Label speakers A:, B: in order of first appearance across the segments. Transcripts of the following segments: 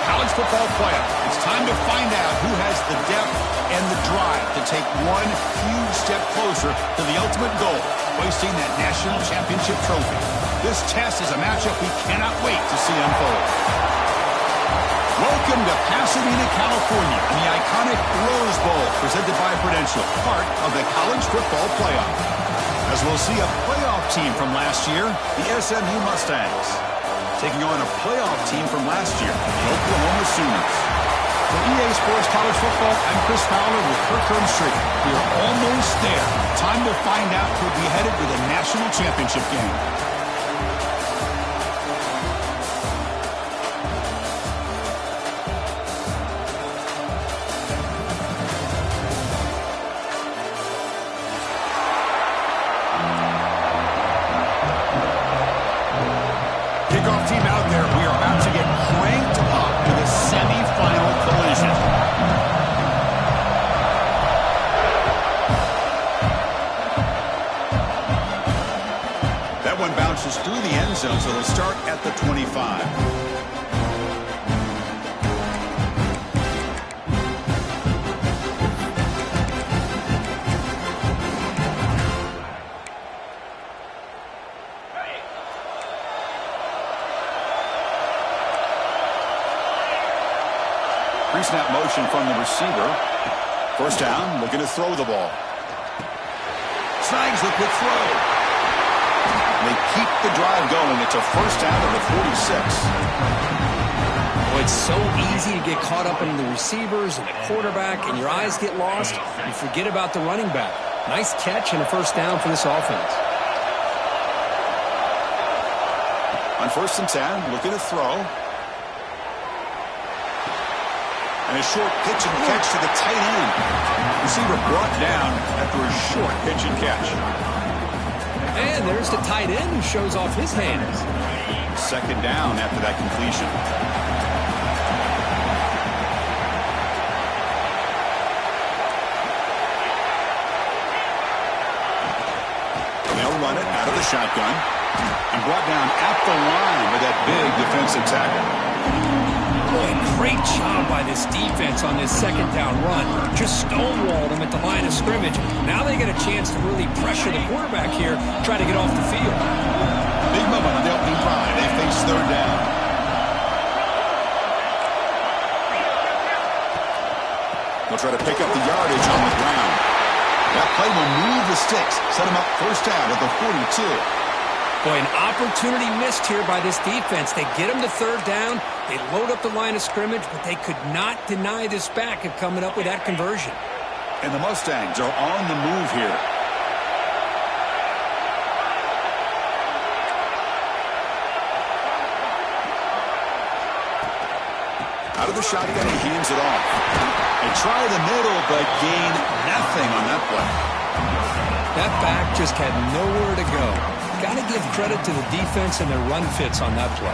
A: college football playoff. It's time to find out who has the depth and the drive to take one huge step closer to the ultimate goal, hoisting that national championship trophy. This test is a matchup we cannot wait to see unfold. Welcome to Pasadena, California, and the iconic Rose Bowl, presented by Prudential, part of the college football playoff. As we'll see a playoff team from last year, the SMU Mustangs, taking on a playoff team from last year, the Oklahoma Sooners. For EA Sports College Football, I'm Chris Fowler with Kirk Herbstreit. We are almost there. Time to find out who'll be headed to the national championship game. Kickoff team out there. We are about to get cranked up to the semifinal collision. That one bounces through the end zone, so they'll start at the 25. Pre-snap motion from the receiver. First down, looking to throw the ball. Snags the quick throw. They keep the drive going. It's a first down at the 46.
B: Well, it's so easy to get caught up in the receivers and the quarterback, and your eyes get lost. You forget about the running back. Nice catch and a first down for this offense.
A: On 1st and 10, looking to throw. And a short pitch and catch to the tight end. Receiver brought down after a short pitch and catch.
B: And there's the tight end who shows off his hands.
A: Second down after that completion. They'll run it out of the shotgun. And brought down at the line with that big defensive tackle.
B: Boy, great job by this defense on this second down run. Just stonewalled them at the line of scrimmage. Now they get a chance to really pressure the quarterback here, try to get off the field.
A: Big moment on the opening drive. They face third down. They'll try to pick up the yardage on the ground. That play will move the sticks, set them up first down at the 42.
B: Boy, an opportunity missed here by this defense. They get them to third down. They load up the line of scrimmage, but they could not deny this back of coming up with that conversion.
A: And the Mustangs are on the move here. Out of the shotgun, he hands it off. They try the middle, but gain nothing on that play.
B: That back just had nowhere to go. Got to give credit to the defense and their run fits on that play.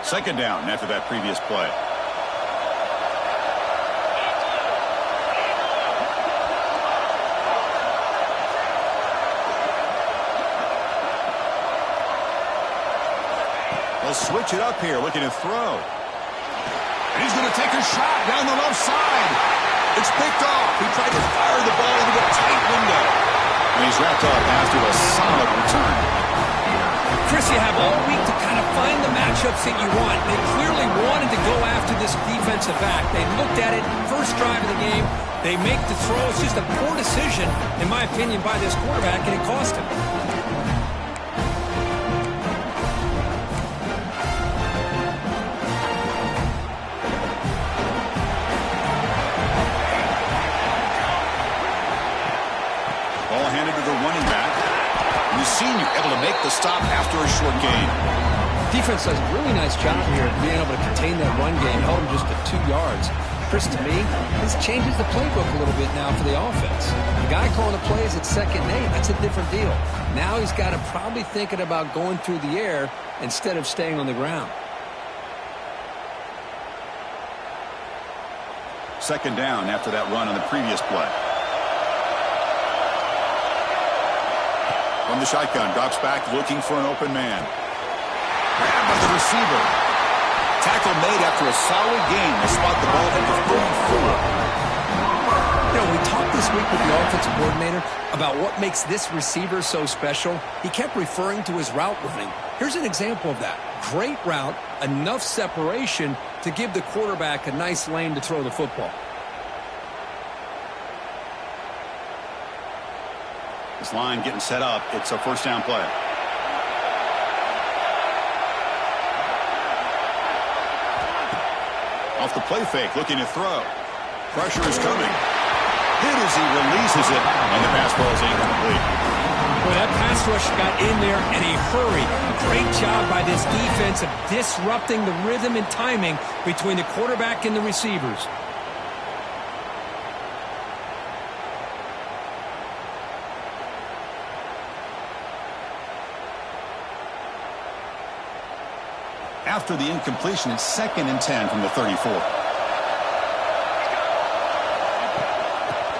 A: Second down after that previous play. They'll switch it up here, looking to throw. And he's going to take a shot down the left side. It's picked off. He tried to fire the ball into a tight window. And he's wrapped up after a solid return.
B: Chris, you have all week to kind of find the matchups that you want. They clearly wanted to go after this defensive back. They looked at it, first drive of the game. They make the throw. It's just a poor decision, in my opinion, by this quarterback, and it cost him.
A: Ball handed to the running back. The senior able to make the stop after a short gain.
B: Defense does a really nice job here of being able to contain that run game, held him just to 2 yards. Chris, to me, this changes the playbook a little bit now for the offense. The guy calling the plays at 2nd and 8, that's a different deal. Now he's got to probably thinking about going through the air instead of staying on the ground.
A: second down after that run on the previous play. From the shotgun, drops back looking for an open man. Grabbed by the receiver. Tackle made after a solid gain. They spot the ball at the 34.
B: You know, we talked this week with the offensive coordinator about what makes this receiver so special. He kept referring to his route running. Here's an example of that. Great route, enough separation to give the quarterback a nice lane to throw the football.
A: This line getting set up. It's a first down play. Off the play fake, looking to throw. Pressure is coming. Hit as he releases it, and the pass ball is incomplete.
B: Well, that pass rush got in there in a hurry. Great job by this defense of disrupting the rhythm and timing between the quarterback and the receivers.
A: After the incompletion, it's 2nd and 10 from the 34.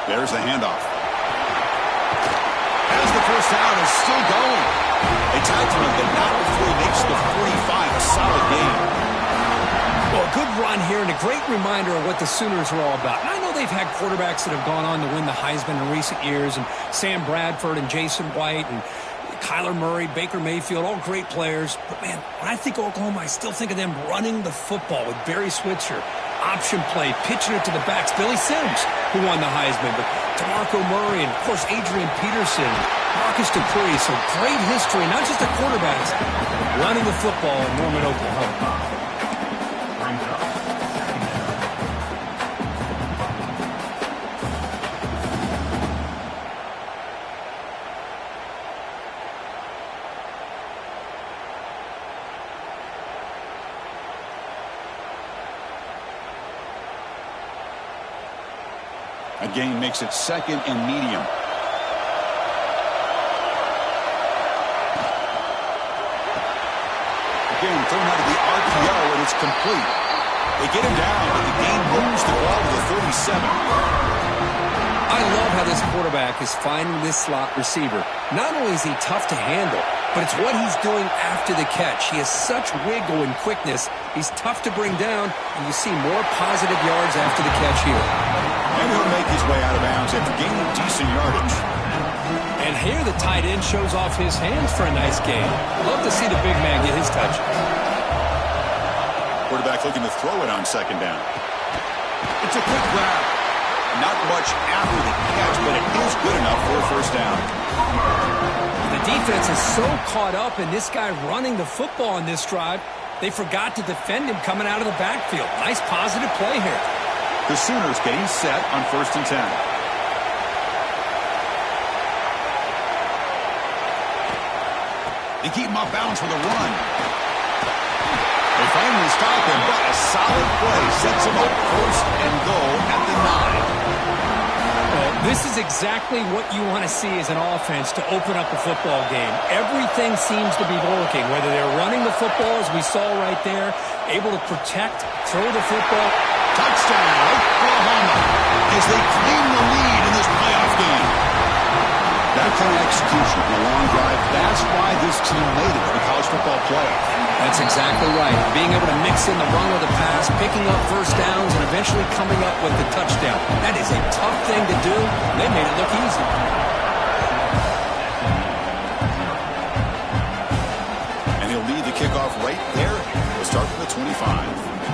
A: There's the handoff. As the first down is still going. They tackle him, but not before he makes the 45. A solid game.
B: Well, a good run here and a great reminder of what the Sooners are all about. And I know they've had quarterbacks that have gone on to win the Heisman in recent years, and Sam Bradford and Jason White and Kyler Murray, Baker Mayfield, all great players. But, man, when I think Oklahoma, I still think of them running the football with Barry Switzer. Option play, pitching it to the backs. Billy Sims, who won the Heisman, but DeMarco Murray and, of course, Adrian Peterson, Marcus Dupree. So great history, not just the quarterbacks, running the football in Norman, Oklahoma.
A: A gain makes it 2nd and medium. Again, thrown out of the RPO, and it's complete. They get him down, but the gain moves the ball to the 37.
B: I love how this quarterback is finding this slot receiver. Not only is he tough to handle, but it's what he's doing after the catch. He has such wiggle and quickness. He's tough to bring down, and you see more positive yards after the catch here.
A: And he'll make his way out of bounds after gaining decent yardage.
B: And here the tight end shows off his hands for a nice gain. Love to see the big man get his touch.
A: Quarterback looking to throw it on 2nd down. It's a quick grab. Not much after the catch, but it is good enough for a first down.
B: The defense is so caught up in this guy running the football on this drive, they forgot to defend him coming out of the backfield. Nice positive play here.
A: The Sooners getting set on 1st and 10. They keep him off balance with a run. They finally stop him, but a solid play sets him up 1st and goal at the 9.
B: Well, this is exactly what you want to see as an offense to open up a football game. Everything seems to be working, whether they're running the football, as we saw right there, able to protect, throw the football.
A: Touchdown, Oklahoma, as they claim the lead in this playoff game. That kind of execution in a long drive, that's why this team made it to the college football playoff.
B: That's exactly right. Being able to mix in the run or the pass, picking up first downs, and eventually coming up with the touchdown. That is a tough thing to do. They made it look easy.
A: And he'll lead the kickoff right there. We'll start from the 25.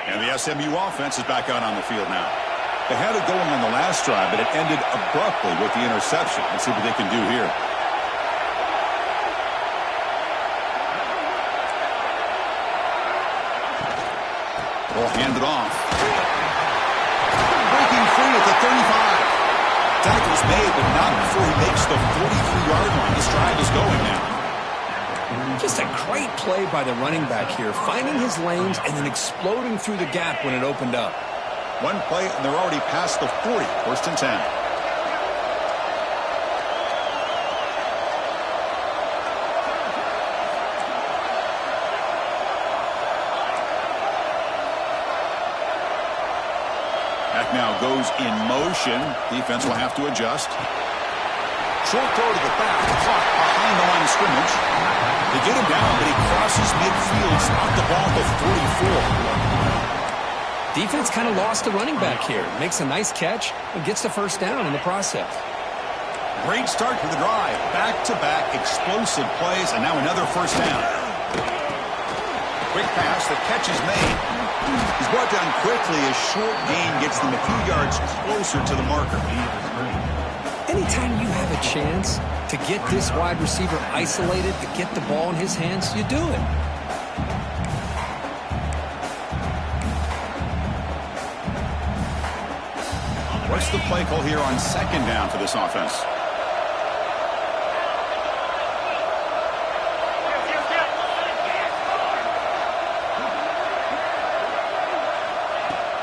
A: And the SMU offense is back out on the field now. They had it going on the last drive, but it ended abruptly with the interception. Let's see what they can do here. Ball handed off. Breaking free at the 35. Tackle's made, but not before he makes the 43-yard line. This drive is going now.
B: Just a great play by the running back here, finding his lanes and then exploding through the gap when it opened up.
A: One play, and they're already past the 40. First and 10. Back now goes in motion. Defense will have to adjust. Short throw to the back. Clock behind the line of scrimmage. They get him down, but he crosses midfield. Spot the ball at the 44.
B: Defense kind of lost the running back here. Makes a nice catch and gets the first down in the process.
A: Great start for the drive. Back-to-back explosive plays, and now another first down. Quick pass. The catch is made. He's brought down quickly. A short gain gets them a few yards closer to the marker.
B: Anytime you have a chance to get this wide receiver isolated, to get the ball in his hands, you do it.
A: What's the play call here on second down for this offense?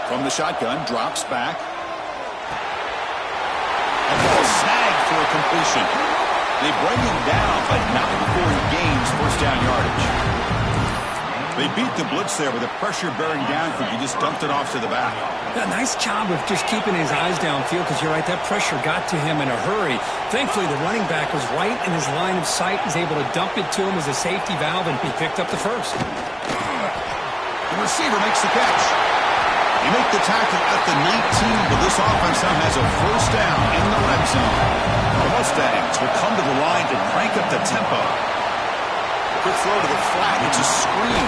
A: From the shotgun, drops back. And ball snagged for a completion. They bring him down, but not before he gains first down yardage. They beat the blitz there with a pressure-bearing downfield. He just dumped it off to the back.
B: Yeah, nice job of just keeping his eyes downfield, because you're right, that pressure got to him in a hurry. Thankfully, the running back was right in his line of sight. He was able to dump it to him as a safety valve, and he picked up the first.
A: The receiver makes the catch. They make the tackle at the 19, but this offense now has a first down in the red zone. The Mustangs will come to the line to crank up the tempo. Quick throw to the flat. It's a screen.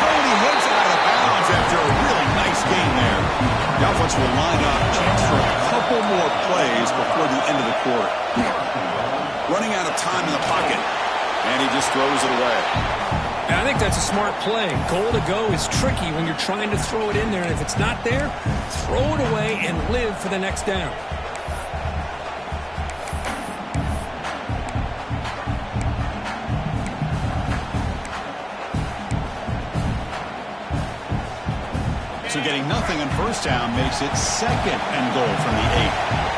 A: And he heads out of bounds after a really nice gain there. The offense will line up. Chance for a couple more plays before the end of the quarter. Running out of time in the pocket. And he just throws it away.
B: I think that's a smart play. Goal to go is tricky when you're trying to throw it in there. And if it's not there, throw it away and live for the next down.
A: So getting nothing on first down makes it second and goal from the 8.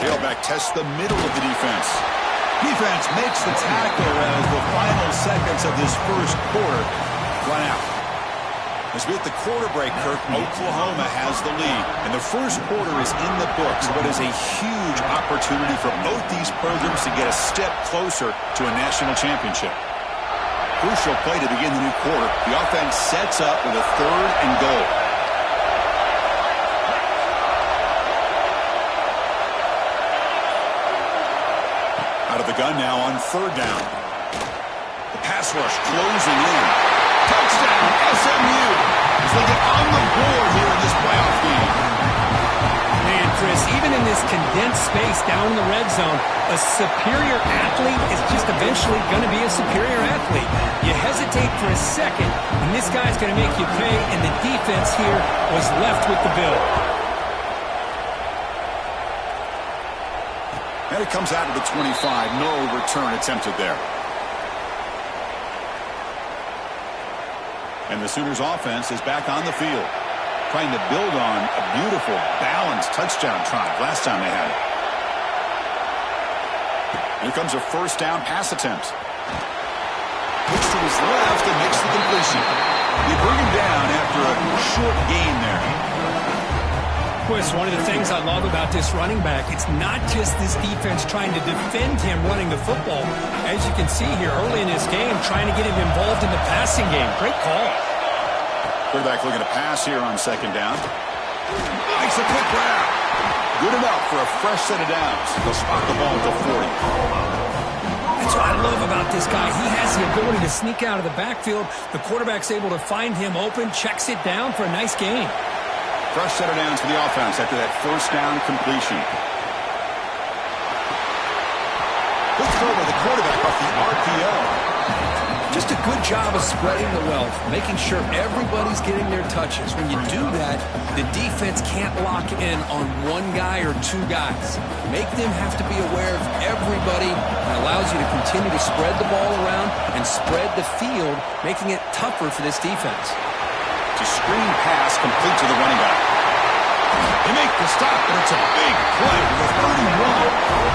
A: Tailback tests the middle of the defense. Defense makes the tackle as the final seconds of this first quarter run out. As we hit the quarter break, Kirk, Oklahoma has the lead. And the first quarter is in the books. What is a huge opportunity for both these programs to get a step closer to a national championship. Crucial play to begin the new quarter. The offense sets up with a third and goal. Out of the gun now on third down. The pass rush closing in. Touchdown, SMU, as they get on the board here in this playoff game.
B: Man, Chris, even in this condensed space down in the red zone, a superior athlete is just eventually going to be a superior athlete. You hesitate for a second, and this guy's going to make you pay, and the defense here was left with the bill.
A: And it comes out of the 25. No return attempted there. And the Sooners offense is back on the field, trying to build on a beautiful, balanced touchdown drive last time they had it. Here comes a first down pass attempt. Looks to his left and makes the completion. They bring him down after a short gain there.
B: Chris, one of the things I love about this running back, it's not just this defense trying to defend him running the football. As you can see here early in this game, trying to get him involved in the passing game. Great call.
A: Quarterback looking to pass here on second down. Makes a quick grab. Good enough for a fresh set of downs. They'll spot the ball at the 40.
B: That's what I love about this guy. He has the ability to sneak out of the backfield. The quarterback's able to find him open, checks it down for a nice gain.
A: Fresh set of downs for the offense after that first down completion. Let's throw by the quarterback off the RPO.
B: Just a good job of spreading the wealth, making sure everybody's getting their touches. When you do that, the defense can't lock in on one guy or two guys. Make them have to be aware of everybody, and allows you to continue to spread the ball around and spread the field, making it tougher for this defense.
A: To screen pass complete to the running back. They make the stop, and it's a big play with 31.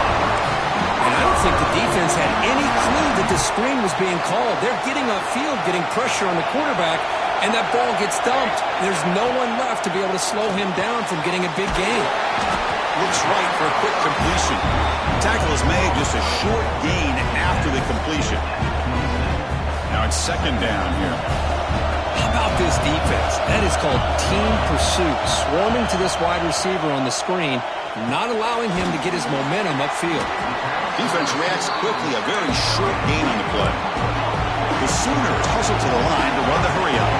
B: And I don't think the defense had any clue that the screen was being called. They're getting upfield, getting pressure on the quarterback, and that ball gets dumped. There's no one left to be able to slow him down from getting a big gain.
A: Looks right for a quick completion. Tackle is made, just a short gain after the completion. Now it's second down here.
B: How about this defense? That is called team pursuit. Swarming to this wide receiver on the screen, not allowing him to get his momentum upfield.
A: Defense reacts quickly, a very short gain on the play. The Sooners hustle to the line to run the hurry-up.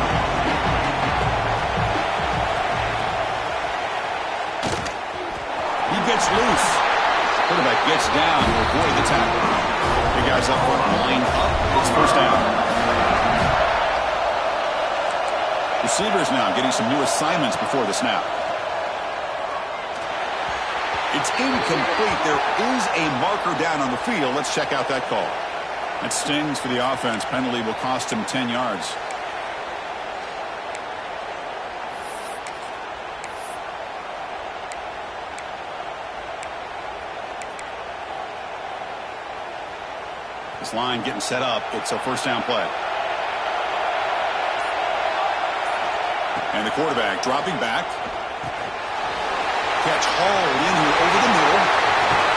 A: He gets loose. Quarterback gets down to avoid the tackle. The guys up front line up. It's first down. Receivers now getting some new assignments before the snap. It's incomplete. There is a marker down on the field. Let's check out that call. That stings for the offense. Penalty will cost him 10 yards. This line getting set up. It's a first down play. And the quarterback dropping back. Catch hauled in here over the middle.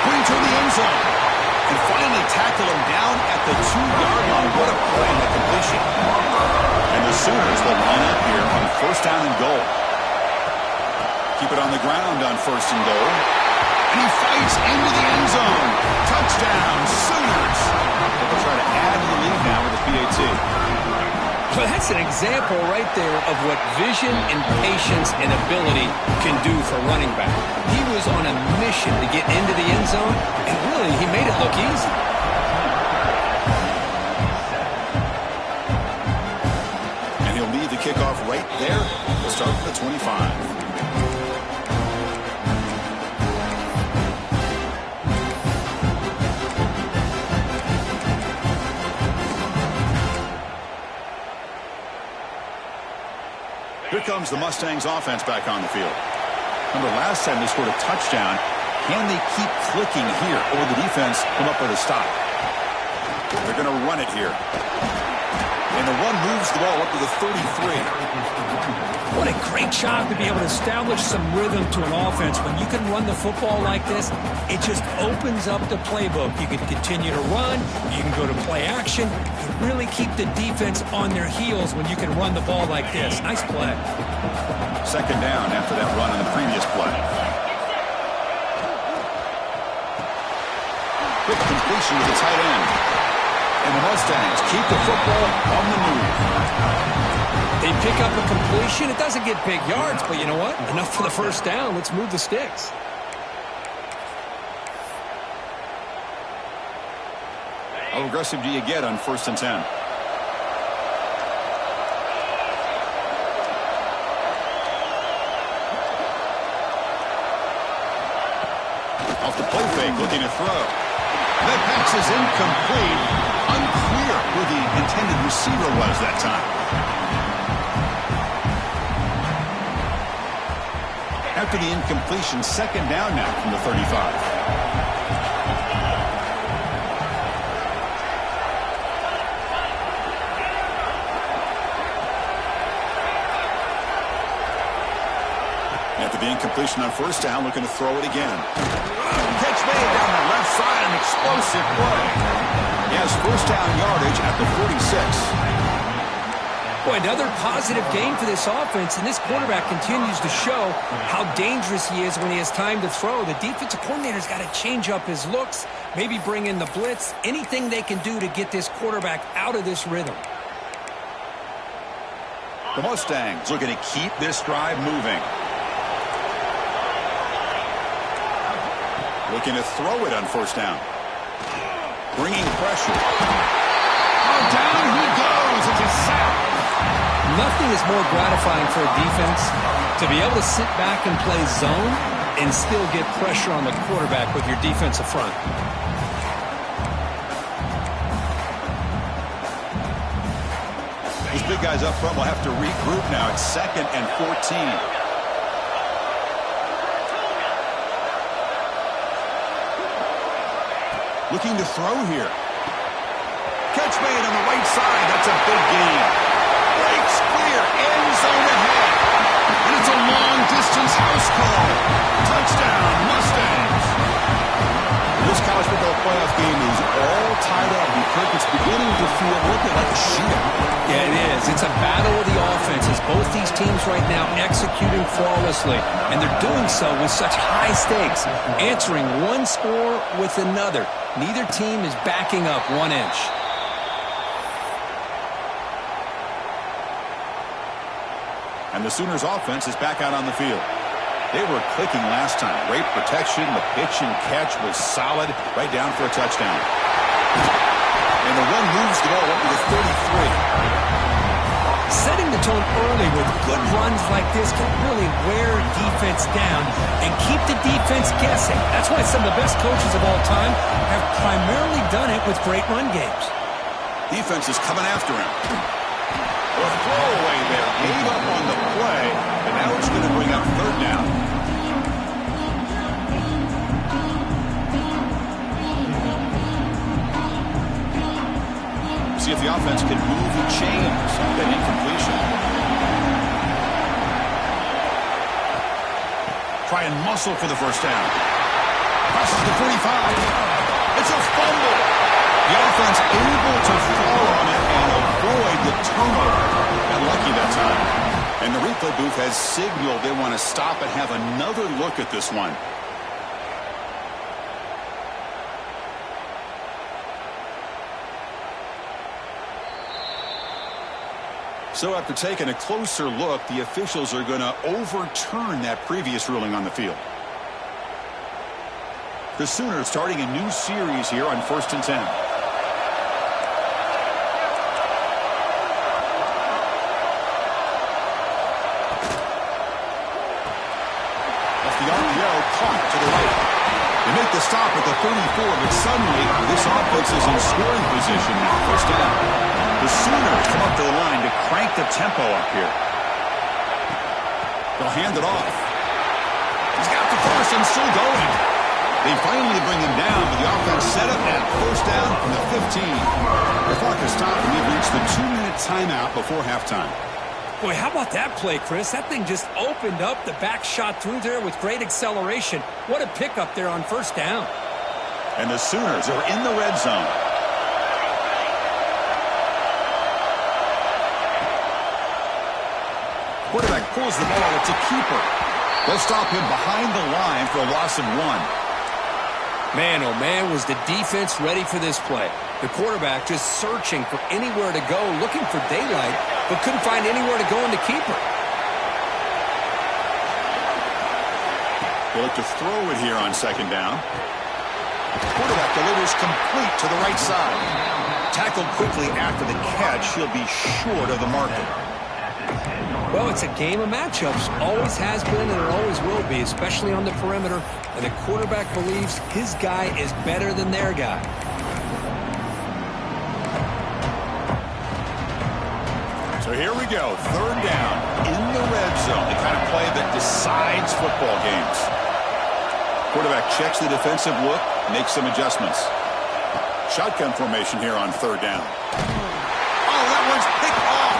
A: Bring to the end zone. And finally tackle him down at the 2-yard line. What a play on the completion. And the Sooners will line up here on first down and goal. Keep it on the ground on first and goal. And he fights into the end zone. Touchdown, Sooners. They'll try to add to the lead now with the PAT.
B: Well, that's an example right there of what vision and patience and ability can do for running back. He was on a mission to get into the end zone, and really, he made it look easy.
A: And he'll lead the kickoff right there. We'll start with the 25. Here comes the Mustangs offense back on the field. Remember, last time they scored a touchdown. Can they keep clicking here, or will the defense come up with a stop? They're going to run it here. And the run moves the ball up to the 33.
B: What a great job to be able to establish some rhythm to an offense. When you can run the football like this, it just opens up the playbook. You can continue to run. You can go to play action. You really keep the defense on their heels when you can run the ball like this. Nice play.
A: Second down after that run in the previous play. Quick completion with the tight end. And the Mustangs keep the football on the move.
B: They pick up a completion. It doesn't get big yards, but you know what? Enough for the first down. Let's move the sticks.
A: How aggressive do you get on first and 10? Off the play fake, looking to throw. That pass is incomplete. Unclear who the intended receiver was that time. After the incompletion, second down now from the 35. After the incompletion on first down, looking to throw it again. Catch made down the left side, an explosive play. He has first down yardage at the 46.
B: Boy, another positive game for this offense, and this quarterback continues to show how dangerous he is when he has time to throw. The defensive coordinator's got to change up his looks, maybe bring in the blitz, anything they can do to get this quarterback out of this rhythm.
A: The Mustangs looking to keep this drive moving. Looking to throw it on first down. Bringing pressure. Oh, down he
B: Nothing is more gratifying for a defense to be able to sit back and play zone and still get pressure on the quarterback with your defensive front.
A: These big guys up front will have to regroup now. It's 2nd and 14. Looking to throw here. Catch made on the right side. That's a big gain. Breaks clear. End zone ahead. And it's a long-distance house call. Touchdown, Mustangs. This college football playoff game is all tied up. It's beginning to feel a little bit like a shootout.
B: Yeah, it is. It's a battle of the offenses. Both these teams right now executing flawlessly, and they're doing so with such high stakes, answering one score with another. Neither team is backing up 1 inch.
A: And the Sooners offense is back out on the field. They were clicking last time. Great protection. The pitch and catch was solid. Right down for a touchdown. And the run moves the ball up to the 33.
B: Setting the tone early with good runs like this can really wear defense down and keep the defense guessing. That's why some of the best coaches of all time have primarily done it with great run games.
A: Defense is coming after him. A throwaway there. Gave up on the play, and now it's going to bring up 3rd down. See if the offense can move the chains. That incompletion. Try and muscle for the 1st down. Crosses the 45. It's a fumble. The offense able to fall on it and avoid the turnover. Got lucky that time. And the replay booth has signaled they want to stop and have another look at this one. So after taking a closer look, the officials are going to overturn that previous ruling on the field. The Sooners starting a new series here on 1st and 10. Off the RPO, caught to the right. They make the stop at the 34, but suddenly this offense is in scoring position now. 1st down. The Sooners come up to the line to crank the tempo up here. They'll hand it off. He's got the first and still going. They finally bring him down, but the offense set up at 1st down from the 15. The clock is stopped, and we've reached the 2-minute timeout before halftime.
B: Boy, how about that play, Chris? That thing just opened up. The back shot through there with great acceleration. What a pickup there on 1st down.
A: And the Sooners are in the red zone. Quarterback pulls the ball. It's a keeper. They'll stop him behind the line for a loss of 1.
B: Man, oh man, was the defense ready for this play. The quarterback just searching for anywhere to go, looking for daylight, but couldn't find anywhere to go in the keeper.
A: They look to throw it here on 2nd down. Quarterback delivers complete to the right side. Tackled quickly after the catch. He'll be short of the marker.
B: Well, it's a game of matchups. Always has been and it always will be, especially on the perimeter. And the quarterback believes his guy is better than their guy.
A: So here we go. 3rd down in the red zone. The kind of play that decides football games. Quarterback checks the defensive look, makes some adjustments. Shotgun formation here on 3rd down. Oh, that one's picked off.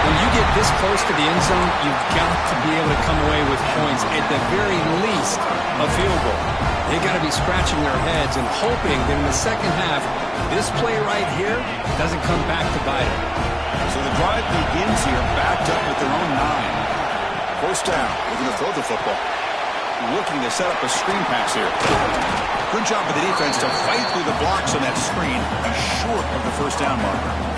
B: When you get this close to the end zone, you've got to be able to come away with points, at the very least a field goal. They've got to be scratching their heads and hoping that in the 2nd half, this play right here doesn't come back to bite them.
A: So the drive begins here backed up at their own 9. 1st down, looking to throw the football. Looking to set up a screen pass here. Good job of the defense to fight through the blocks on that screen. He's short of the 1st down marker.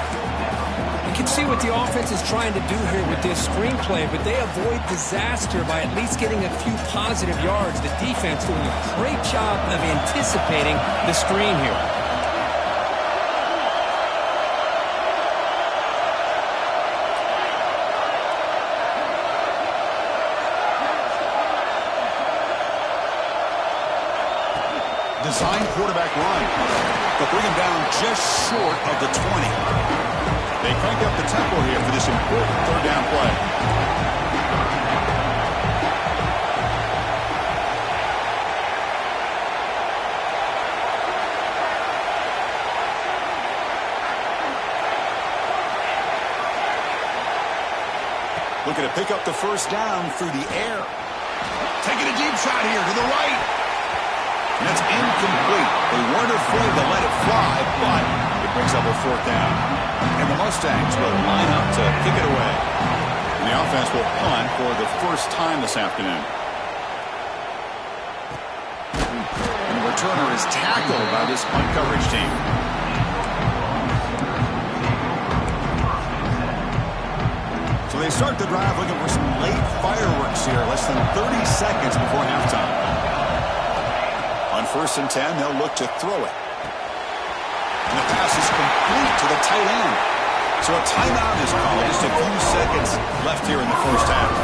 B: You can see what the offense is trying to do here with this screenplay, but they avoid disaster by at least getting a few positive yards. The defense doing a great job of anticipating the screen here.
A: design quarterback run, but bring him down just short of the 20. They crank up the tempo here for this important third down play. Looking to pick up the first down through the air. Taking a deep shot here to the right. And that's incomplete. They weren't afraid to let it fly, but it brings up a fourth down. And the Mustangs will line up to kick it away. And the offense will punt for the first time this afternoon. And the returner is tackled by this punt coverage team. So they start the drive looking for some late fireworks here, less than 30 seconds before halftime. On 1st and 10, they'll look to throw it. And the pass is complete to the tight end. So a timeout is called, just a few seconds left here in the first half.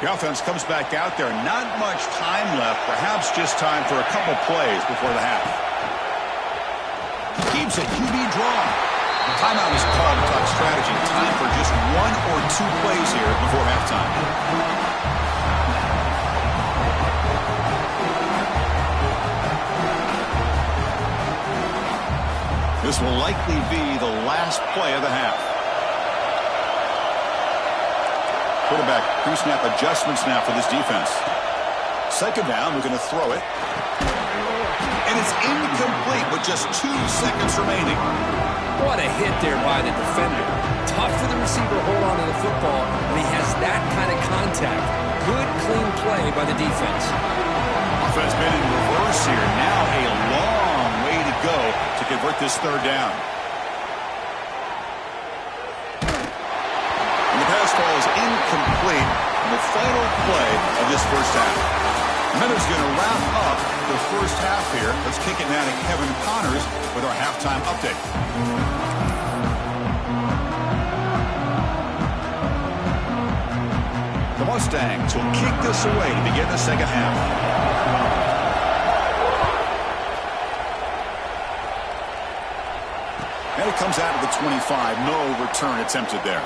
A: The offense comes back out there. Not much time left, perhaps just time for a couple plays before the half. Keeps it, QB draw. Timeout is called to talk strategy. Time for just 1 or 2 plays here before halftime. This will likely be the last play of the half. Quarterback pre-snap adjustments now for this defense. Second down, we're going to throw it. And it's incomplete with just 2 seconds remaining.
B: What a hit there by the defender. Tough for the receiver to hold on to the football, and he has that kind of contact. Good, clean play by the defense.
A: Offense been in reverse here. Now a long way to go to convert this third down. And the pass ball is incomplete in the final play of this first half. Miller's going to wrap up the first half here. Let's kick it now to Kevin Connors with our halftime update. The Mustangs will kick this away to begin the second half. And it comes out of the 25. No return attempted there.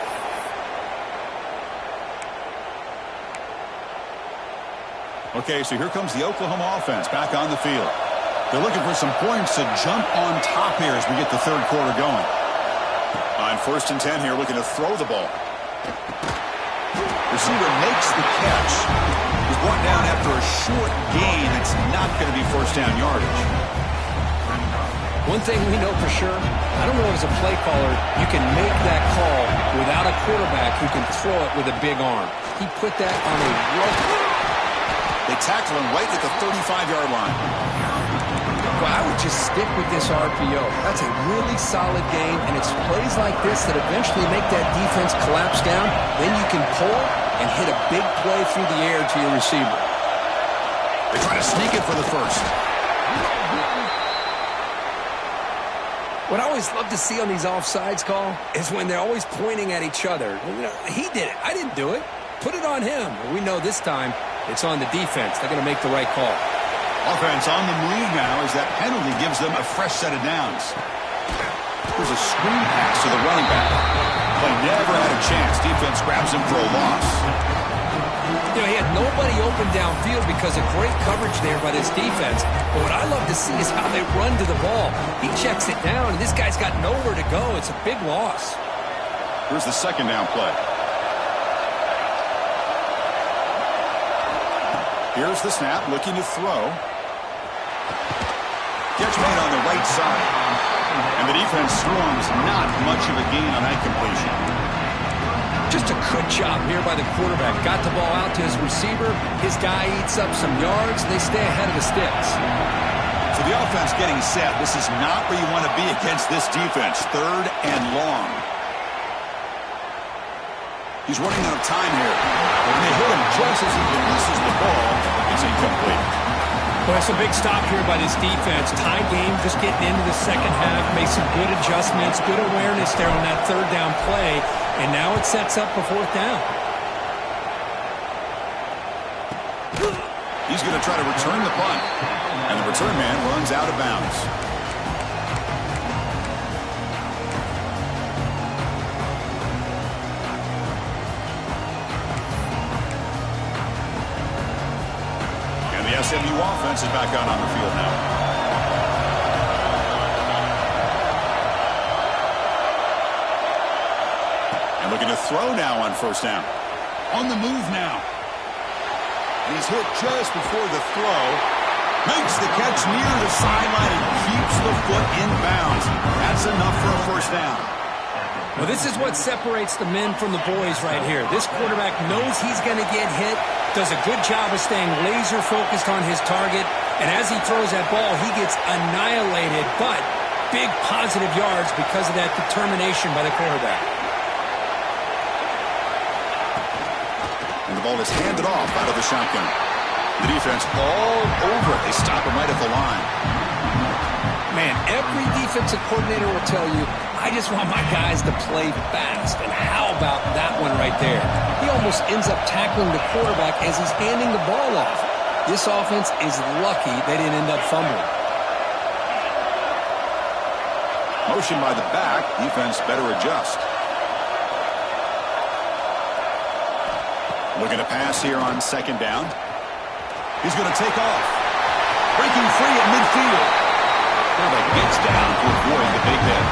A: Okay, so here comes the Oklahoma offense back on the field. They're looking for some points to jump on top here as we get the third quarter going. On 1st and 10 here, looking to throw the ball. Receiver makes the catch. He's brought down after a short gain. It's not going to be first down yardage.
B: One thing we know for sure, I don't know as a play caller, you can make that call without a quarterback who can throw it with a big arm. He put that on a rope.
A: They tackle him right at the 35-yard line.
B: Well, I would just stick with this RPO. That's a really solid game, and it's plays like this that eventually make that defense collapse down. Then you can pull and hit a big play through the air to your receiver.
A: They try to sneak it for the first.
B: What I always love to see on these offsides call is when they're always pointing at each other. You know, he did it. I didn't do it. Put it on him. We know this time it's on the defense. They're going to make the right call.
A: Offense on the move now as that penalty gives them a fresh set of downs. There's a screen pass to the running back. Play never had a chance. Defense grabs him for a loss.
B: You know, he had nobody open downfield because of great coverage there by this defense. But what I love to see is how they run to the ball. He checks it down, and this guy's got nowhere to go. It's a big loss.
A: Here's the second down play. Here's the snap, looking to throw. Catch made on the right side. And the defense storms not much of a gain on that completion.
B: Just a good job here by the quarterback. Got the ball out to his receiver. His guy eats up some yards. They stay ahead of the sticks.
A: So the offense getting set. This is not where you want to be against this defense. 3rd and long. He's running out of time here. When they hit him just as he releases the ball, it's incomplete.
B: Well, it's a big stop here by this defense. Tie game, just getting into the second half. Made some good adjustments, good awareness there on that 3rd down play. And now it sets up for 4th down.
A: He's going to try to return the punt. And the return man runs out of bounds. And the SMU offense is back out on the field now. And looking to throw now on first down. On the move now. He's hit just before the throw. Makes the catch near the sideline and keeps the foot in bounds. That's enough for a first down.
B: Well, this is what separates the men from the boys right here. This quarterback knows he's going to get hit, does a good job of staying laser focused on his target, and as he throws that ball, he gets annihilated, but big positive yards because of that determination by the quarterback.
A: And the ball is handed off out of the shotgun. The defense all over it. They stop him right at the line.
B: Man, every defensive coordinator will tell you, I just want my guys to play fast. And how about that one right there? He almost ends up tackling the quarterback as he's handing the ball off. This offense is lucky they didn't end up fumbling.
A: Motion by the back. Defense better adjust. Looking to pass here on second down. He's going to take off. Breaking free at midfield. Quarterback gets down to avoid the big hit.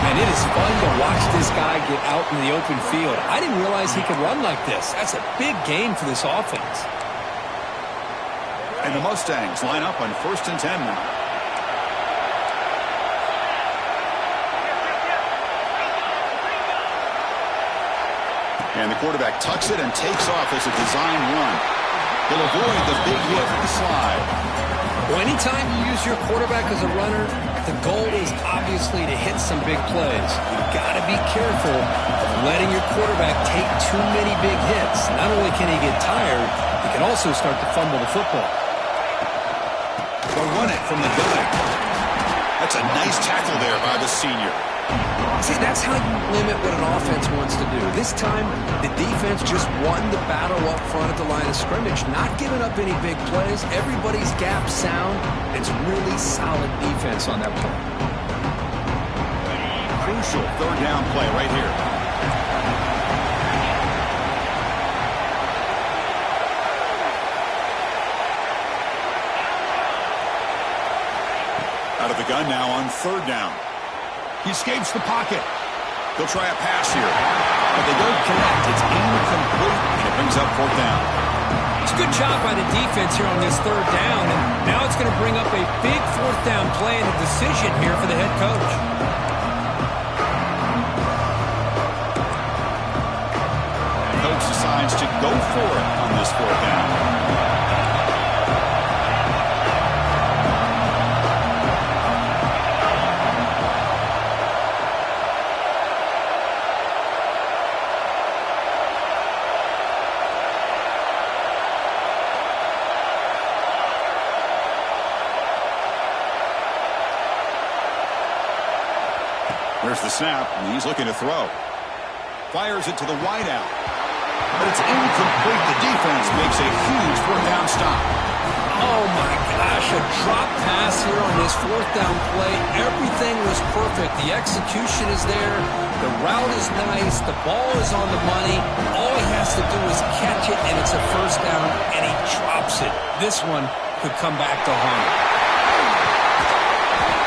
B: And it is fun to watch this guy get out in the open field. I didn't realize he could run like this. That's a big game for this offense.
A: And the Mustangs line up on 1st and 10 now. And the quarterback tucks it and takes off as a design run. He'll avoid the big hit with the slide.
B: Well, anytime you use your quarterback as a runner, the goal is obviously to hit some big plays. You've got to be careful of letting your quarterback take too many big hits. Not only can he get tired, he can also start to fumble the football.
A: They'll run it from the gun. That's a nice tackle there by the senior.
B: See, that's how you limit what an offense wants to do. This time, the defense just won the battle up front at the line of scrimmage, not giving up any big plays. Everybody's gap sound. It's really solid defense on that play.
A: Crucial third down play right here. Out of the gun now on third down. He escapes the pocket. They'll try a pass here. But they don't connect. It's incomplete, and it brings up fourth down.
B: It's a good job by the defense here on this third down, and now it's going to bring up a big fourth down play and a decision here for the head coach.
A: The coach decides to go for it on this fourth down. There's the snap, and he's looking to throw. Fires it to the wideout. But it's incomplete. The defense makes a huge fourth down stop.
B: Oh, my gosh, a drop pass here on this fourth down play. Everything was perfect. The execution is there. The route is nice. The ball is on the money. All he has to do is catch it, and it's a first down, and he drops it. This one could come back to haunt him.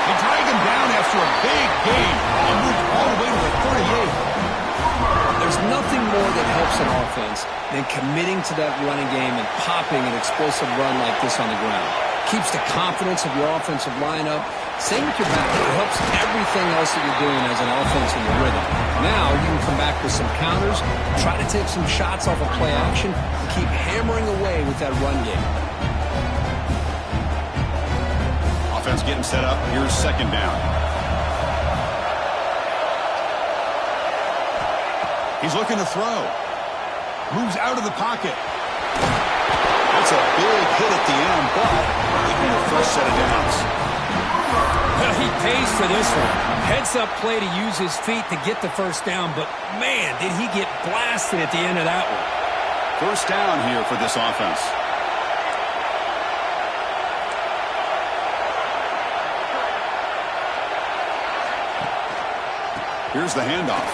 A: They drag him down after a big game and move all the way to the 38.
B: There's nothing more that helps an offense than committing to that running game and popping an explosive run like this on the ground. Keeps the confidence of your offensive lineup. Same with your back. It helps everything else that you're doing as an offense in your rhythm. Now you can come back with some counters, try to take some shots off of play action, and keep hammering away with that run game.
A: Offense getting set up. Here's second down. He's looking to throw. Moves out of the pocket. That's a big hit at the end, but in the first set of downs.
B: Well, he pays for this one. Heads-up play to use his feet to get the first down, but, man, did he get blasted at the end of that one.
A: First down here for this offense. Here's the handoff.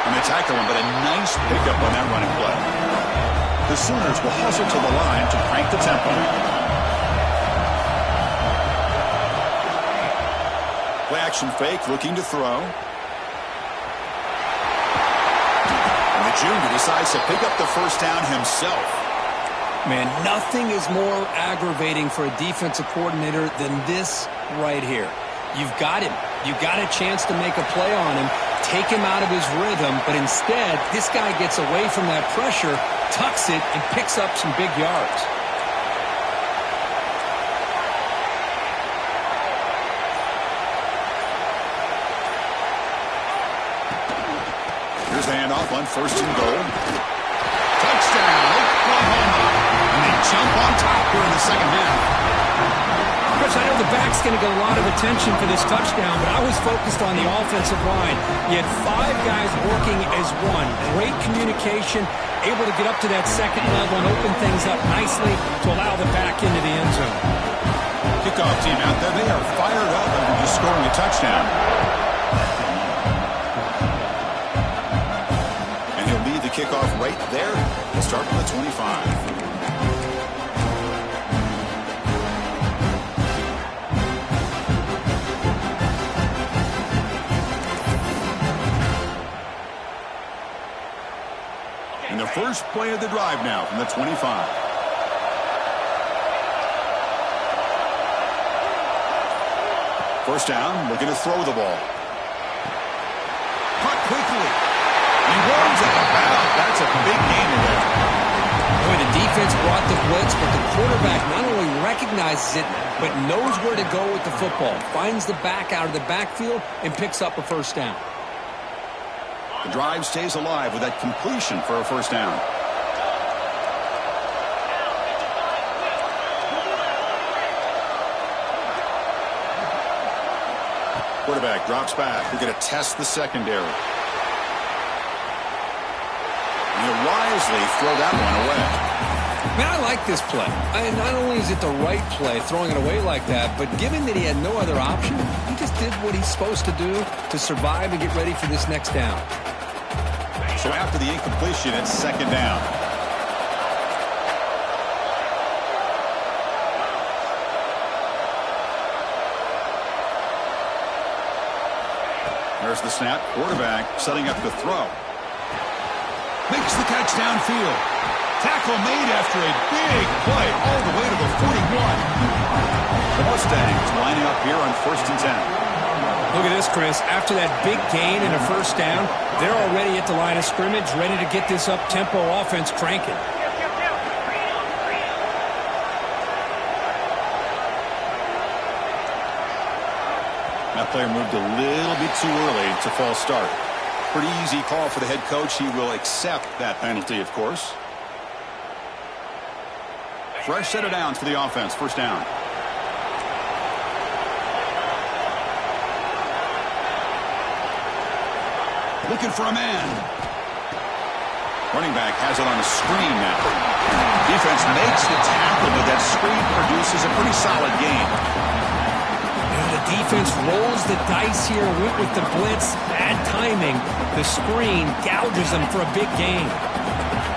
A: And they tackle him, but a nice pickup on that running play. The Sooners will hustle to the line to crank the tempo. Play action fake, looking to throw. And the junior decides to pick up the first down himself.
B: Man, nothing is more aggravating for a defensive coordinator than this right here. You've got him. You've got a chance to make a play on him, take him out of his rhythm, but instead, this guy gets away from that pressure, tucks it, and picks up some big yards.
A: Here's the handoff on first and goal. Touchdown, Oklahoma. And they jump on top here in the second half.
B: Chris, I know the back's going to get a lot of attention for this touchdown, but I was focused on the offensive line. You had 5 guys working as one. Great communication, able to get up to that second level and open things up nicely to allow the back into the end zone.
A: Kickoff team out there, they are fired up after just scoring a touchdown. And he'll lead the kickoff right there. He'll start from the 25. And the first play of the drive now from the 25. First down, looking to throw the ball. Caught quickly. He runs at the bound. That's a big gain there.
B: Boy, the defense brought the blitz, but the quarterback not only recognizes it, but knows where to go with the football. Finds the back out of the backfield and picks up a first down.
A: The drive stays alive with that completion for a first down. Quarterback drops back. We're going to test the secondary. And he'll wisely throw that one away.
B: Man, I like this play. Not only is it the right play, throwing it away like that, but given that he had no other option, he just did what he's supposed to do to survive and get ready for this next down.
A: So after the incompletion, it's second down. There's the snap. Quarterback setting up the throw. Makes the catch downfield. Tackle made after a big play all the way to the 41. The Mustangs lining up here on first and 10.
B: Look at this, Chris. After that big gain and a first down, they're already at the line of scrimmage, ready to get this up-tempo offense cranking.
A: That player moved a little bit too early to false start. Pretty easy call for the head coach. He will accept that penalty, of course. Fresh set of downs for the offense. First down. Looking for a man. Running back has it on a screen now. Defense makes the tackle, but that screen produces a pretty solid gain.
B: The defense rolls the dice here, went with the blitz. Bad timing. The screen gouges them for a big gain.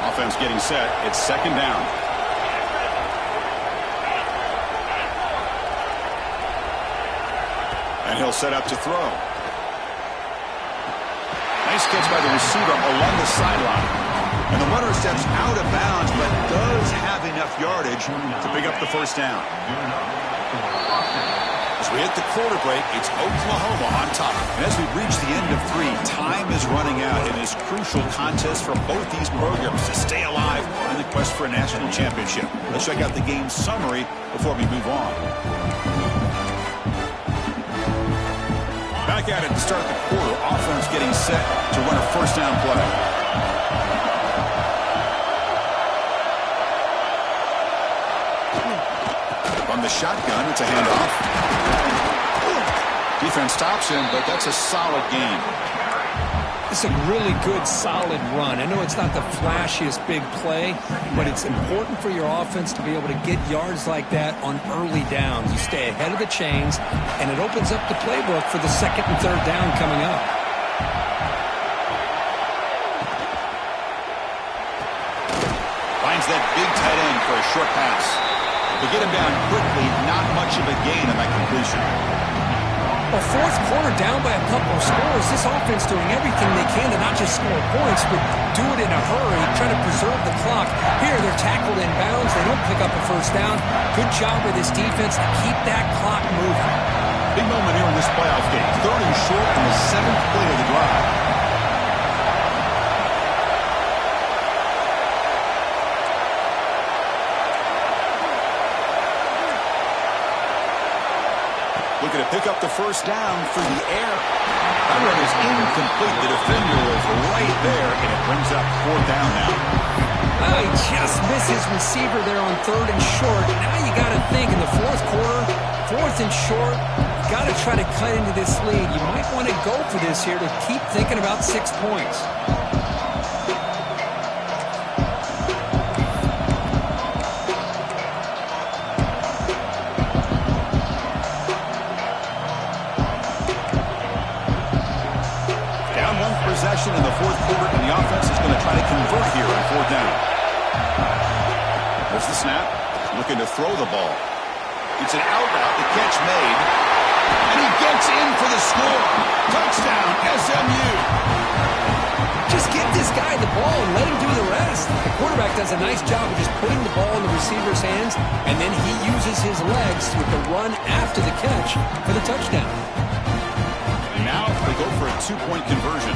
A: Offense getting set. It's second down. And he'll set up to throw. Nice catch by the receiver along the sideline. And the runner steps out of bounds, but does have enough yardage to pick up the first down. As we hit the quarter break, it's Oklahoma on top. And as we reach the end of 3, time is running out in this crucial contest for both these programs to stay alive in the quest for a national championship. Let's check out the game summary before we move on. Back at it to start the quarter. Offense getting set to run a first down play. From the shotgun, it's a handoff. Defense stops him, but that's a solid gain.
B: It's a really good, solid run. I know it's not the flashiest big play, but it's important for your offense to be able to get yards like that on early downs. You stay ahead of the chains, and it opens up the playbook for the second and third down coming up.
A: Finds that big tight end for a short pass. They get him down quickly, not much of a gain on that completion.
B: Well, fourth quarter down by a couple of scores. This offense doing everything they can to not just score points, but do it in a hurry, trying to preserve the clock. Here, they're tackled in bounds. They don't pick up a first down. Good job by this defense to keep that clock moving.
A: Big moment here in this playoff game. Third and short in the 7th play of the drive. Looking to pick up the first down through the air. That run is incomplete. The defender was right there, and it brings up 4th down now.
B: Oh, he just missed his receiver there on 3rd and short. Now you got to think in the 4th quarter, 4th and short, you got to try to cut into this lead. You might want to go for this here to keep thinking about 6 points.
A: Possession in the 4th quarter, and the offense is going to try to convert here on 4th down. There's the snap. Looking to throw the ball. It's an out route. The catch made. And he gets in for the score. Touchdown, SMU.
B: Just get this guy the ball and let him do the rest. The quarterback does a nice job of just putting the ball in the receiver's hands, and then he uses his legs with the run after the catch for the touchdown.
A: Now they go for a 2-point conversion.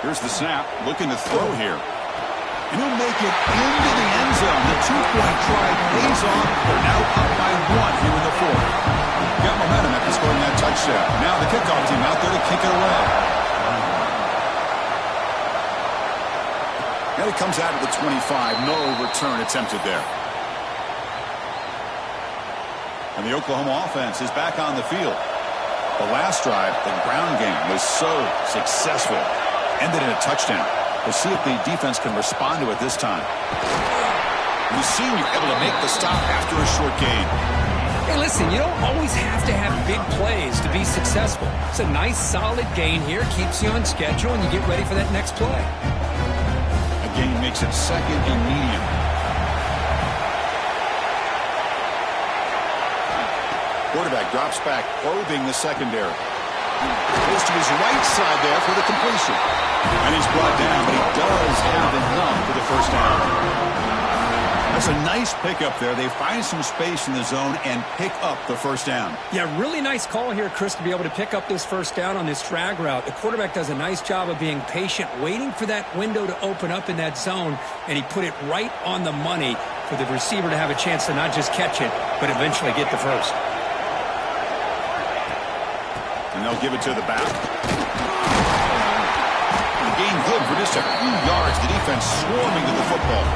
A: Here's the snap, looking to throw here. And he'll make it into the end zone. The 2-point try pays off. They're now up by 1 here in the 4th. Got momentum after scoring that touchdown. Now the kickoff team out there to kick it away. And it comes out of the 25. No return attempted there. And the Oklahoma offense is back on the field. The last drive, the ground game, was so successful. Ended in a touchdown. We'll see if the defense can respond to it this time. The senior able to make the stop after a short gain.
B: Hey, listen, you don't always have to have big plays to be successful. It's a nice, solid gain here. Keeps you on schedule, and you get ready for that next play.
A: A gain makes it 2nd and medium. Quarterback drops back, probing the secondary. Goes to his right side there for the completion. And he's brought down, but he does have enough for the first down. That's a nice pickup there. They find some space in the zone and pick up the first down.
B: Yeah, really nice call here, Chris, to be able to pick up this first down on this drag route. The quarterback does a nice job of being patient, waiting for that window to open up in that zone, and he put it right on the money for the receiver to have a chance to not just catch it, but eventually get the first.
A: And they'll give it to the back. The gain good for just a few yards. The defense swarming to the football.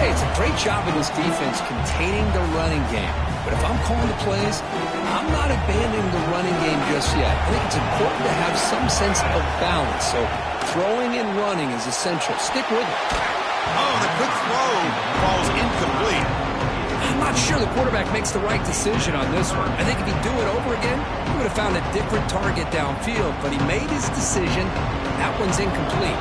B: Hey, it's a great job of this defense containing the running game. But if I'm calling the plays, I'm not abandoning the running game just yet. I think it's important to have some sense of balance. So throwing and running is essential. Stick with it.
A: Oh, the quick throw falls incomplete.
B: I'm not sure the quarterback makes the right decision on this one. I think if he'd do it over again, he would have found a different target downfield. But he made his decision. That one's incomplete.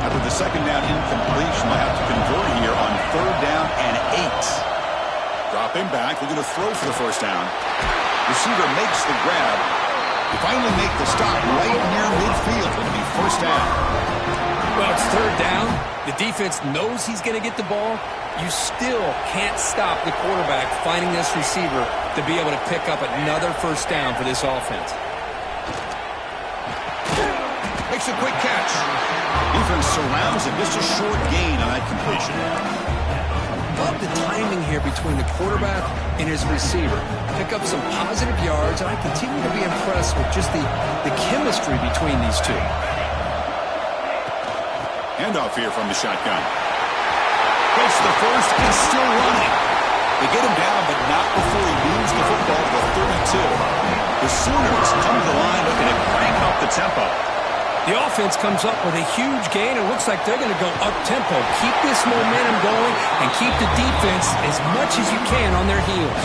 A: After the second down incompletion, they'll have to convert here on 3rd down and 8. Dropping back, looking to throw for the first down. Receiver makes the grab. They finally make the stop right near midfield. It'll be first down.
B: Well, it's 3rd down. The defense knows he's going to get the ball. You still can't stop the quarterback finding this receiver to be able to pick up another first down for this offense.
A: Makes a quick catch. Defense surrounds him. Just a short gain on that completion.
B: Love the timing here between the quarterback and his receiver. Pick up some positive yards, and I continue to be impressed with just the chemistry between these two.
A: Handoff here from the shotgun. Gets the first and still running. They get him down
B: The offense comes up with a huge gain. It looks like they're going to go up-tempo. Keep this momentum going and keep the defense as much as you can on their heels.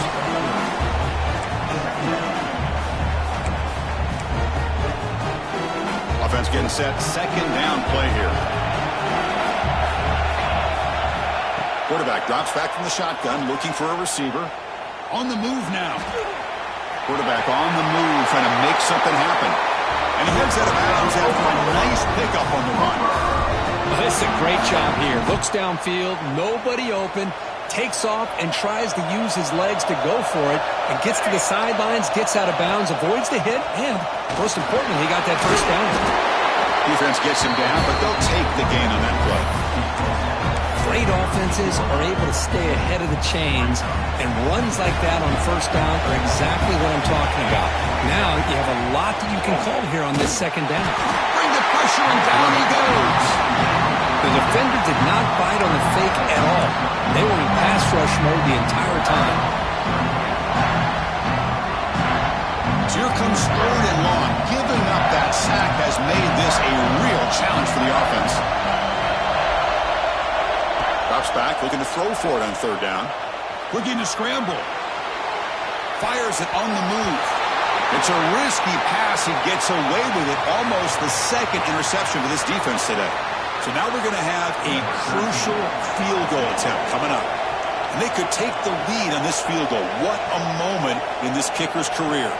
A: Offense getting set. Second down play here. Quarterback drops back from the shotgun, looking for a receiver. On the move now. Quarterback on the move, trying to make something happen. And he heads out of bounds after a nice pickup on the run.
B: Well, this is a great job here. Looks downfield, nobody open, takes off and tries to use his legs to go for it, and gets to the sidelines, gets out of bounds, avoids the hit, and most importantly, he got that first down.
A: Defense gets him down, but they'll take the gain on that play.
B: Great offenses are able to stay ahead of the chains, and runs like that on first down are exactly what I'm talking about. Now you have a lot that you can call here on this second down.
A: Bring the pressure, and down he goes.
B: The defender did not bite on the fake at all. They were in pass rush mode the entire time.
A: So here comes third and long. Giving up that sack has made this a real challenge for the offense. Drops back, looking to throw for it on third down. Looking to scramble. Fires it on the move. It's a risky pass. He gets away with it. Almost the second interception for this defense today. So now we're going to have a crucial field goal attempt coming up. And they could take the lead on this field goal. What a moment in this kicker's career.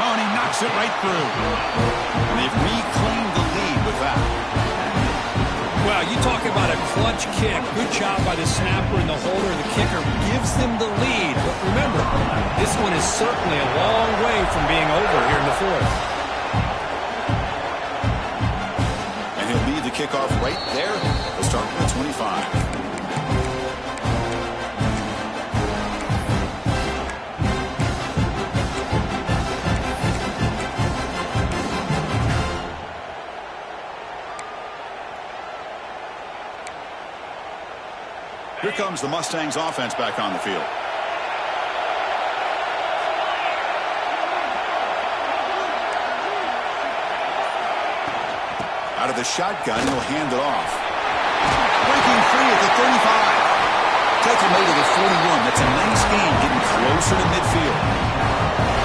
A: Oh, and he knocks it right through. And they've reclaimed the lead with that.
B: Well, you talk about a clutch kick. Good job by the snapper and the holder. The kicker gives them the lead. But remember, this one is certainly a long way from being over here in the fourth.
A: And he'll lead the kickoff right there. They'll start at 25. Here comes the Mustangs offense back on the field. Out of the shotgun, he'll hand it off. Breaking free at the 35. Tackle made at the 41. That's a nice gain, getting closer to midfield.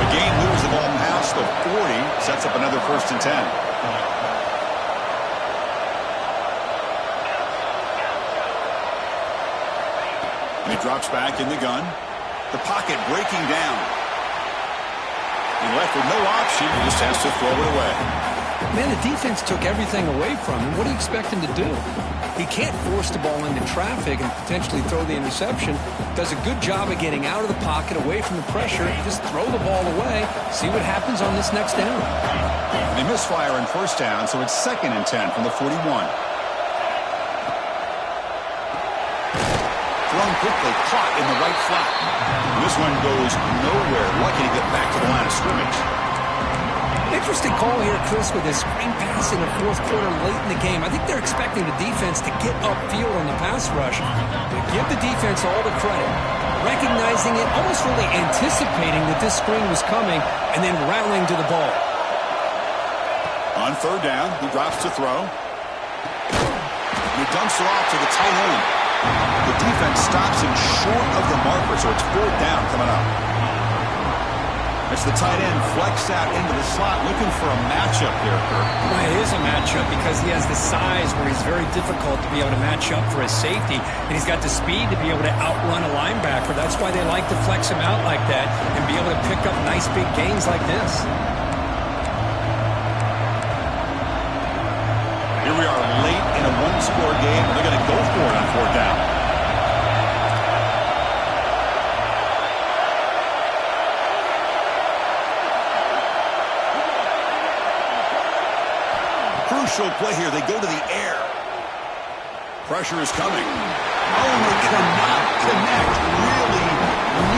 A: The game moves the ball past the 40, sets up another 1st and 10. And he drops back in the gun. The pocket breaking down. He left with no option. He just has to throw it away.
B: Man, the defense took everything away from him. What do you expect him to do? He can't force the ball into traffic and potentially throw the interception. Does a good job of getting out of the pocket, away from the pressure. Just throw the ball away. See what happens on this next down.
A: They misfire on first down, so it's 2nd and 10 from the 41. Thrown quickly, caught in the right flat. And this one goes nowhere. Lucky to get back to the line of scrimmage.
B: Interesting call here, Chris, with a screen pass in the fourth quarter late in the game. I think they're expecting the defense to get upfield on the pass rush. But give the defense all the credit. Recognizing it, almost really anticipating that this screen was coming, and then rallying to the ball.
A: On third down, he drops to throw. And he dumps it off to the tight end. The defense stops him short of the marker, so it's 4th down coming up. It's the tight end flexed out into the slot, looking for a matchup here, Kirk.
B: Well, it is a matchup because he has the size where he's very difficult to be able to match up for his safety, and he's got the speed to be able to outrun a linebacker. That's why they like to flex him out like that and be able to pick up nice big gains like this.
A: Here we are late in a one-score game. They're going to go for it on 4th down. Crucial play here. They go to the air. Pressure is coming. Oh, they cannot connect. Really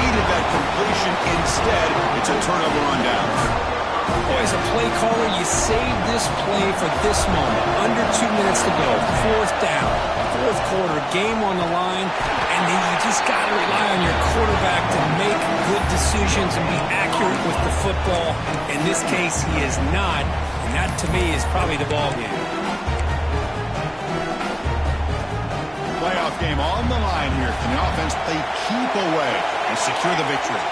A: needed that completion. Instead, it's a turnover on downs.
B: Boy, as a play caller, you save this play for this moment. Under 2 minutes to go. Fourth down. Fourth quarter. Game on the line. And then you just got to rely on your quarterback to make good decisions and be accurate with the football. In this case, he is not. And that, to me, is probably the ball game.
A: Playoff game on the line here. Can the offense play keep away and secure the victory?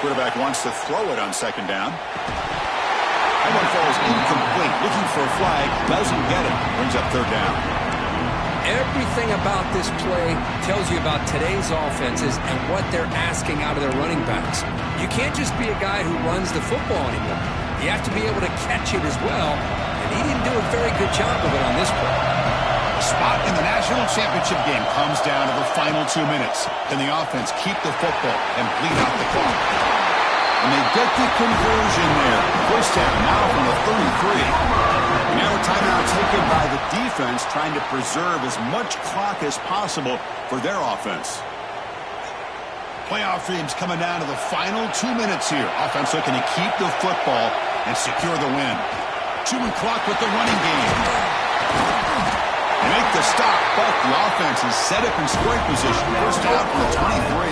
A: Quarterback wants to throw it on second down. That one falls incomplete. Looking for a flag. Doesn't get it. Brings up third down.
B: Everything about this play tells you about today's offenses and what they're asking out of their running backs. You can't just be a guy who runs the football anymore. You have to be able to catch it as well, and he didn't do a very good job of it on this play.
A: The spot in the national championship game comes down to the final 2 minutes. Can the offense keep the football and bleed out the clock? And they get the conversion there. First down now from the 33. And now a timeout taken by the defense, trying to preserve as much clock as possible for their offense. Playoff dreams coming down to the final 2 minutes here. Offense looking to keep the football and secure the win. Chewing clock with the running game. They make the stop, but the offense is set up in scoring position. First down from the 23.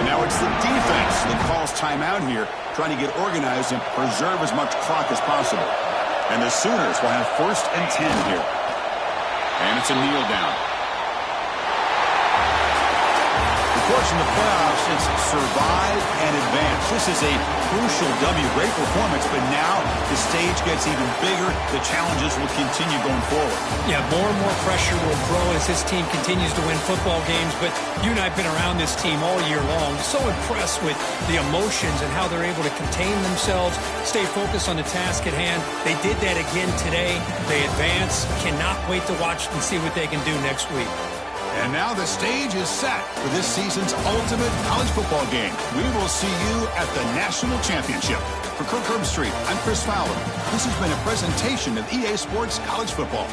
A: And now it's the defense that calls timeout here, trying to get organized and preserve as much clock as possible. And the Sooners will have first and 10 here. And it's a kneel down. Of course, in the playoffs, it's survive and advance. This is a crucial W. Great performance, but now the stage gets even bigger. The challenges will continue going forward.
B: Yeah, more and more pressure will grow as this team continues to win football games. But you and I have been around this team all year long. So impressed with the emotions and how they're able to contain themselves, stay focused on the task at hand. They did that again today. They advance. Cannot wait to watch and see what they can do next week.
A: And now the stage is set for this season's ultimate college football game. We will see you at the National Championship. For Kirk Herbstreit, I'm Chris Fowler. This has been a presentation of EA Sports College Football.